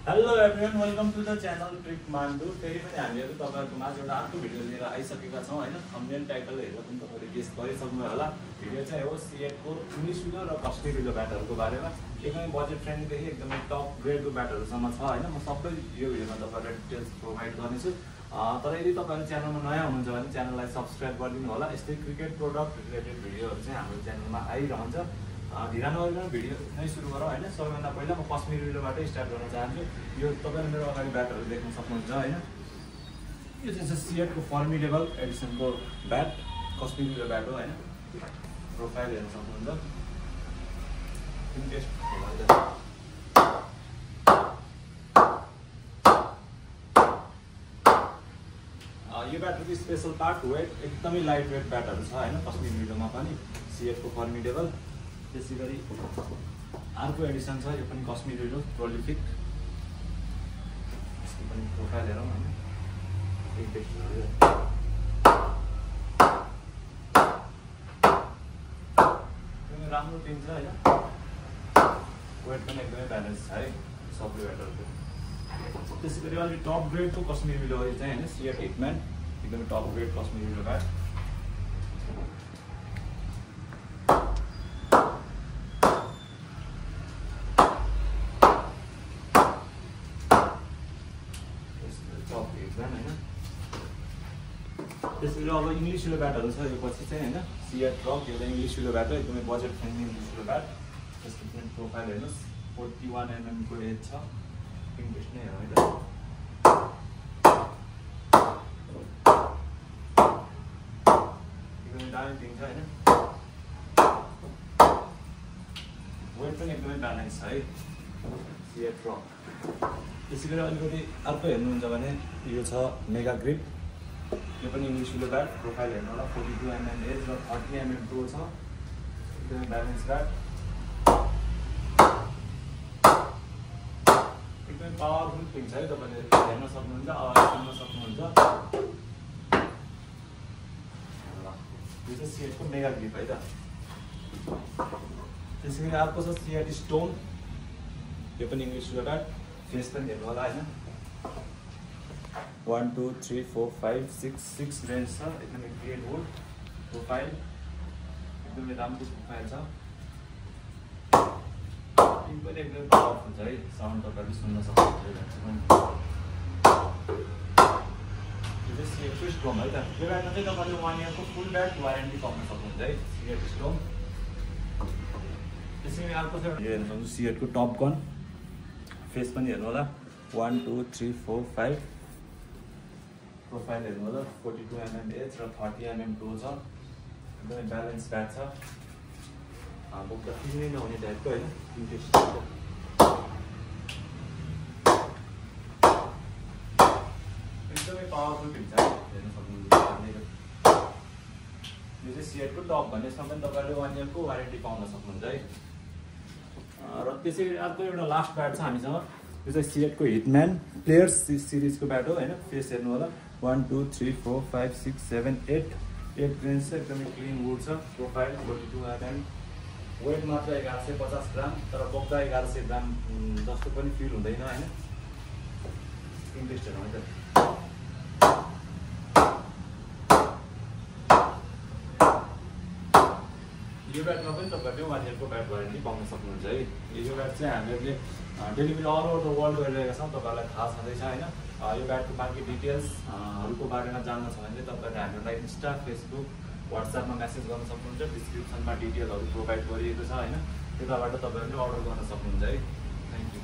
Hello everyone, welcome to the channel trick Mandu. फेरि पनि हामीहरू तपाईँहरूको माझ एउटा अर्को भिडियो लिएर आइसकेका छौँ होइन। थम्बनेल टाइटल हेरेर पनि तपाईँले गेस गरिसक्नु होला। भिडियो चाहिँ हो सिएटको इङ्ग्लिस विलो र कस्टली विलो ब्याटहरूको बारेमा। एकदमै बजेट फ्रेन्डलीदेखि एकदमै टप ग्रेडको ब्याटहरूसम्म छ होइन। म सबै यो भिडियोमा तपाईँलाई डिटेल्स प्रोभाइड गर्नेछु। तर यदि तपाईँहरू च्यानलमा नयाँ हुनुहुन्छ भने च्यानललाई सब्सक्राइब गरिदिनु होला। यस्तै क्रिकेट प्रोडक्ट रिलेटेड भिडियोहरू चाहिँ हाम्रो च्यानलमा आइरहन्छ। ढिला नगरिकन भिडियो नै सुरु गरौँ होइन। सबैभन्दा पहिला म कश्मीर विलोबाटै स्टार्ट गर्न चाहन्छु। यो तपाईँले मेरो अगाडि ब्याटहरू देख्न सक्नुहुन्छ होइन। यो चाहिँ सिएटको फर्मिडेबल एडिसनको ब्याट, कश्मीर विलो ब्याट हो होइन। प्रोफाइल हेर्न सक्नुहुन्छ। यो ब्याटको स्पेसल पार्ट वेट, एकदमै लाइट वेट ब्याटहरू छ होइन कश्मीर विलोमा पनि। सिएटको फर्मिडेबल, त्यसै गरी अर्को एडिसन छ यो पनि कश्मीर विलो प्रोलिफिक। यसको पनि प्रोफाइल हेरौँ होइन। राम्रो टिम छ होइन। वेट पनि एकदमै ब्यालेन्स छ है सबै ब्याटहरूको। त्यसै गरी अलिक टप ग्रेडको कश्मीर विलो यो चाहिँ होइन। सिएट हिटम्यान एकदमै top grade Kashmir willow bat. त्यसरी अब इङ्ग्लिस विलो ब्याटहरू छ यो पछि चाहिँ होइन। सिएट रक यो चाहिँ इङ्ग्लिस विलो ब्याट हो, एकदमै budget friendly English willow bat. त्यसको पनि प्रोफाइल हेर्नुहोस्, 41 mm को एज छ। इङ्ग्लिस नै हो होइन। एकदमै दामी टिम छ होइन। वेट पनि एकदमै ब्यालेन्स छ है सिएट रक। त्यसै गरी अलिकति अर्को हेर्नुहुन्छ भने यो छ मेगा ग्रिप। यो पनि इङ्ग्लिस विलो ब्याट। प्रोफाइल हेर्नु होला, 42 mm एज र 30 mm टो छ। एकदमै ब्यालेन्स ब्याट, एकदमै पावरफुल टिम छ है। तपाईँले हेर्न सक्नुहुन्छ, आवाज सुन्न सक्नुहुन्छ। यो चाहिँ सिएटको मेगा ग्रिप है त। त्यसै गरी अर्को छ सिएट स्टोन। यो पनि इङ्ग्लिस विलो ब्याट। फेस पनि हेर्नु होला होइन। 1 2 3 4 5 6 रेन्ज छ। एकदमै ग्रेड वुड। प्रोफाइल एकदमै राम्रो प्रोफाइल छ। टिम पनि एकदमै पावरफुल छ है। साउन्ड तपाईँले सुन्न सक्नुहुन्छ। यो चाहिँ सिएटको स्टोम है त। यो ब्याटमा चाहिँ तपाईँले 1 इयरको फुल ब्याट वारेन्टी पाउन सक्नुहुन्छ है सिएट स्टोम। त्यसै गरी अर्को छ यो हेर्न सक्नुहुन्छ सिएटको टप गन। फेस पनि हेर्नु होला, 1 2 3 4 5। प्रोफाइल हेर्नु होला, 42 mm एज र 30 mm टो छ। एकदमै ब्यालेन्स ब्याट छ। बोक्दा फिल्मै नहुने टाइपको होइन। एकदमै पावरफुल टिम छ हेर्न सक्नुहुन्छ। यो चाहिँ सिएटको टप भन्ने, यसमा पनि तपाईँले 1 इयरको वारेन्टी पाउन सक्नुहुन्छ है। र त्यसै गरी अर्को एउटा लास्ट ब्याट छ हामीसँग। यो चाहिँ सिएटको हिटम्यान प्लेयर्स सिरिजको ब्याट हो होइन। फेस हेर्नु होला, 1 2 3 4 5 6 7 8 रेन्ज छ। एकदमै क्लिन वुड छ। Profile 42 mm। वेट मात्र 1150 ग्राम, तर बोक्दा 1100 ग्राम जस्तो पनि फिल हुँदैन होइन। इन्ट्रेस्टेड हो त। यो ब्याटमा पनि तपाईँहरूले 1 इयरको ब्याट वारेन्टी पाउन सक्नुहुन्छ है। यो ब्याट चाहिँ हामीहरूले delivery all over the world गरिरहेका छौँ, तपाईँहरूलाई थाहा छँदैछ होइन। यो ब्याटको बाँकी डिटेल्सहरूको बारेमा जान्न छ भने तपाईँहरूले हामीलाई इन्स्टा, फेसबुक, वाट्सएपमा मेसेज गर्न सक्नुहुन्छ। डिस्क्रिप्सनमा डिटेलहरू प्रोभाइड गरिएको छ होइन। त्यताबाट तपाईँहरूले अर्डर गर्न सक्नुहुन्छ है। Thank you.